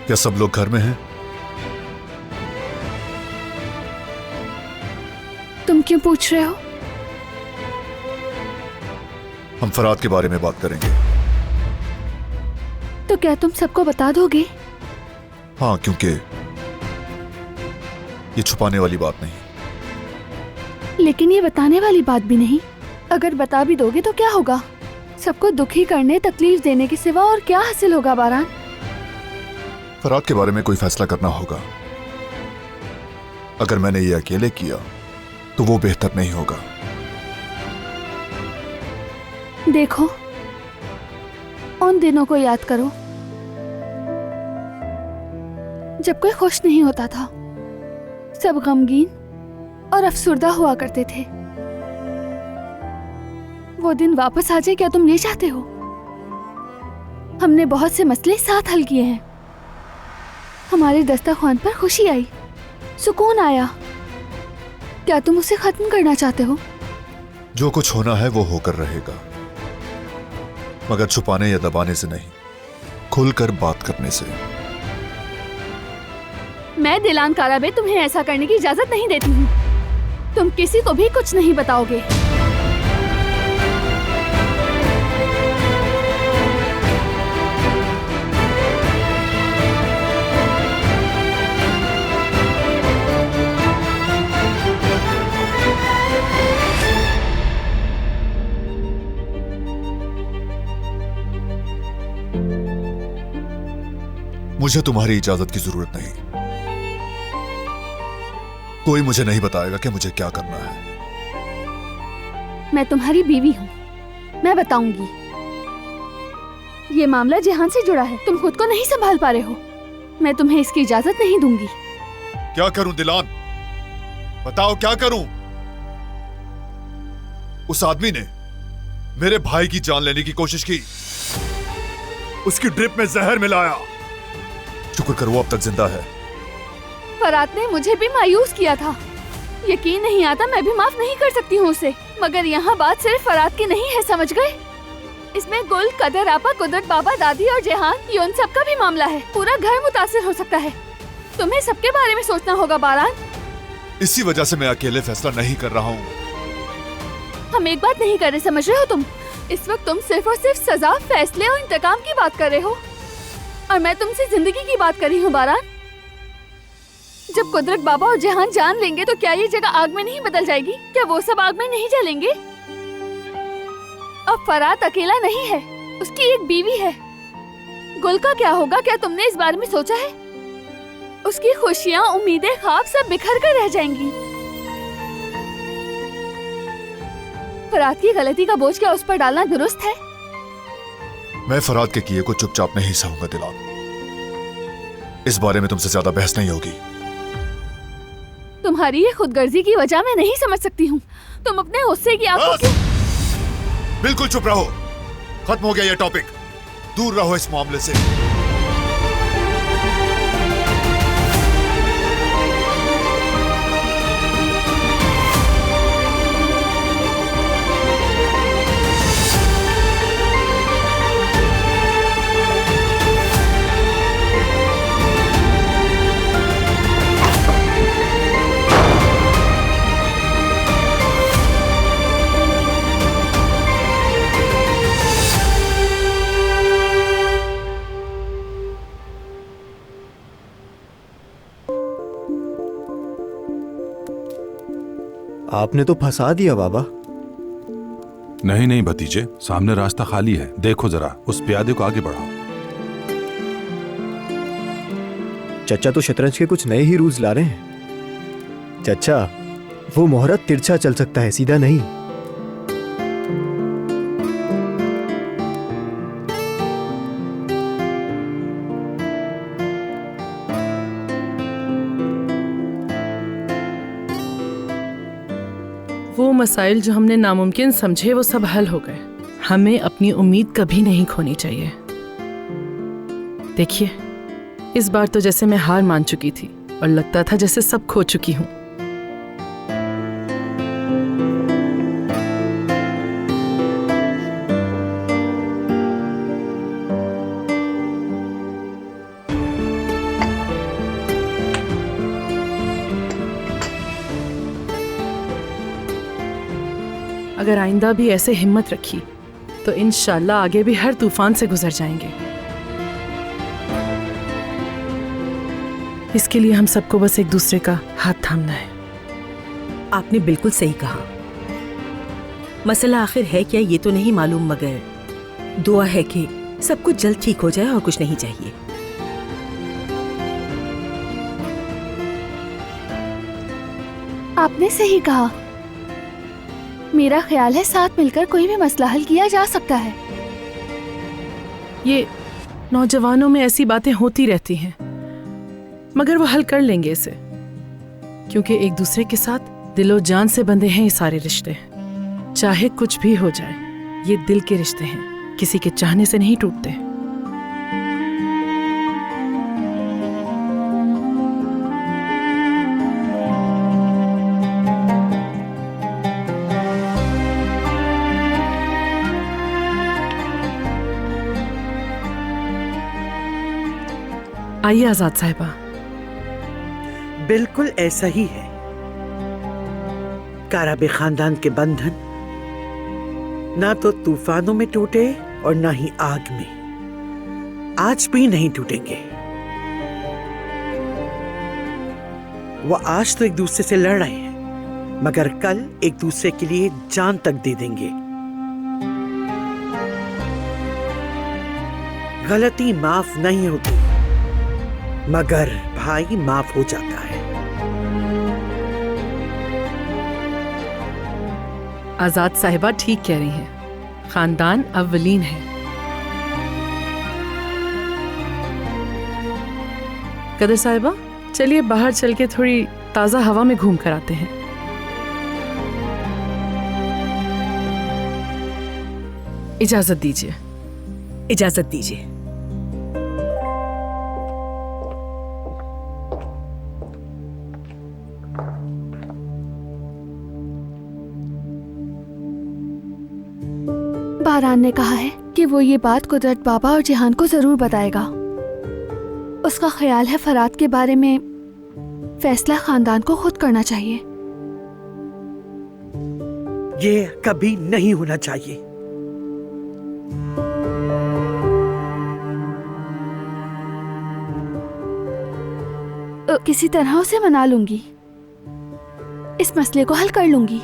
क्या सब लोग घर में हैं? तुम क्यों पूछ रहे हो? हम फराद के बारे में बात करेंगे। तो क्या तुम सबको बता दोगे? हाँ, क्योंकि ये छुपाने वाली बात नहीं। लेकिन ये बताने वाली बात भी नहीं। अगर बता भी दोगे तो क्या होगा? सबको दुखी करने, तकलीफ देने के सिवा और क्या हासिल होगा बारान? फराद के बारे में कोई फैसला करना होगा। अगर मैंने ये अकेले किया तो वो बेहतर नहीं होगा। देखो, उन दिनों को याद करो जब कोई खुश नहीं होता था, सब गमगीन और अफसुर्दा हुआ करते थे। वो दिन वापस आ जाए, क्या तुम ये चाहते हो? हमने बहुत से मसले साथ हल किए हैं। हमारे दस्तरख्वान पर खुशी आई, सुकून आया। क्या तुम उसे खत्म करना चाहते हो? जो कुछ होना है वो होकर रहेगा, मगर छुपाने या दबाने से नहीं, खुलकर बात करने से। मैं दिलान काराबे तुम्हें ऐसा करने की इजाजत नहीं देती हूँ। तुम किसी को भी कुछ नहीं बताओगे। मुझे तुम्हारी इजाजत की जरूरत नहीं। कोई मुझे नहीं बताएगा कि मुझे क्या करना है। मैं तुम्हारी बीवी हूँ, मैं बताऊंगी। ये मामला जेहान से जुड़ा है, तुम खुद को नहीं संभाल पा रहे हो। मैं तुम्हें इसकी इजाजत नहीं दूंगी। क्या करूं दिलान? बताओ क्या करूं? उस आदमी ने मेरे भाई की जान लेने की कोशिश की, उसकी ड्रिप में जहर मिलाया। शुक्र करो अब तक जिंदा है। फराद ने मुझे भी मायूस किया था। यकीन नहीं आता, मैं भी माफ नहीं कर सकती हूँ उसे। मगर यहाँ बात सिर्फ फराद की नहीं है, समझ गए? इसमें गुल, कदर आपा, कुदरत बाबा, दादी और जेहान, ये उन सबका भी मामला है। पूरा घर मुतासिर हो सकता है। तुम्हें सबके बारे में सोचना होगा बारान। इसी वजह से मैं अकेले फैसला नहीं कर रहा हूँ। हम एक बात नहीं कर रहे, समझ रहे हो तुम? इस वक्त तुम सिर्फ और सिर्फ सजा, फैसले और इंतकाम की बात कर रहे हो, और मैं तुमसे जिंदगी की बात कर रही हूँ बारान। जब कुदरत बाबा और जहान जान लेंगे तो क्या ये जगह आग में नहीं बदल जाएगी? क्या वो सब आग में नहीं जलेंगे? अब फराद अकेला नहीं है, उसकी एक बीवी है। गुल का क्या होगा? क्या तुमने इस बारे में सोचा है? उसकी खुशियाँ, उम्मीदें, ख्वाब सब बिखर कर रह जाएंगी। फराद की गलती का बोझ क्या उस पर डालना दुरुस्त है? मैं फराद के किए को चुपचाप नहीं सहूंगा दिलान। इस बारे में तुमसे ज्यादा बहस नहीं होगी। तुम्हारी ये खुदगर्जी की वजह मैं नहीं समझ सकती हूँ। तुम अपने गुस्से की आग को क्यों... बिल्कुल चुप रहो। खत्म हो गया ये टॉपिक। दूर रहो इस मामले से। आपने तो फंसा दिया बाबा। नहीं नहीं भतीजे, सामने रास्ता खाली है, देखो जरा, उस प्यादे को आगे बढ़ाओ। चचा तो शतरंज के कुछ नए ही रूल्स ला रहे हैं। चचा, वो मोहरत तिरछा चल सकता है, सीधा नहीं। वो मसाइल जो हमने नामुमकिन समझे वो सब हल हो गए। हमें अपनी उम्मीद कभी नहीं खोनी चाहिए। देखिए, इस बार तो जैसे मैं हार मान चुकी थी और लगता था जैसे सब खो चुकी हूँ। अगर आइंदा भी ऐसे हिम्मत रखी तो इंशाल्लाह आगे भी हर तूफान से गुजर जाएंगे। इसके लिए हम सबको बस एक दूसरे का हाथ थामना है। आपने बिल्कुल सही कहा। मसला आखिर है क्या ये तो नहीं मालूम, मगर दुआ है कि सब कुछ जल्द ठीक हो जाए और कुछ नहीं चाहिए। आपने सही कहा। मेरा ख्याल है साथ मिलकर कोई भी मसला हल किया जा सकता है। ये नौजवानों में ऐसी बातें होती रहती हैं, मगर वो हल कर लेंगे इसे, क्योंकि एक दूसरे के साथ दिलो जान से बंधे हैं ये सारे रिश्ते। चाहे कुछ भी हो जाए, ये दिल के रिश्ते हैं, किसी के चाहने से नहीं टूटते। आइए आजाद साहिबा। बिल्कुल ऐसा ही है। काराबे खानदान के बंधन ना तो तूफानों में टूटे और ना ही आग में, आज भी नहीं टूटेंगे। वो आज तो एक दूसरे से लड़ रहे हैं, मगर कल एक दूसरे के लिए जान तक दे देंगे। गलती माफ नहीं होती, मगर भाई माफ हो जाता है। आजाद साहिबा ठीक कह रही हैं, खानदान अव्वलीन है। कदर साहिबा, चलिए बाहर चल के थोड़ी ताजा हवा में घूम कर आते हैं। इजाजत दीजिए। इजाजत दीजिए। बारान ने कहा है कि वो ये बात कुदरत बाबा और जिहान को जरूर बताएगा। उसका ख्याल है फरात के बारे में फैसला खानदान को खुद करना चाहिए। ये कभी नहीं होना चाहिए। किसी तरह उसे मना लूंगी, इस मसले को हल कर लूंगी।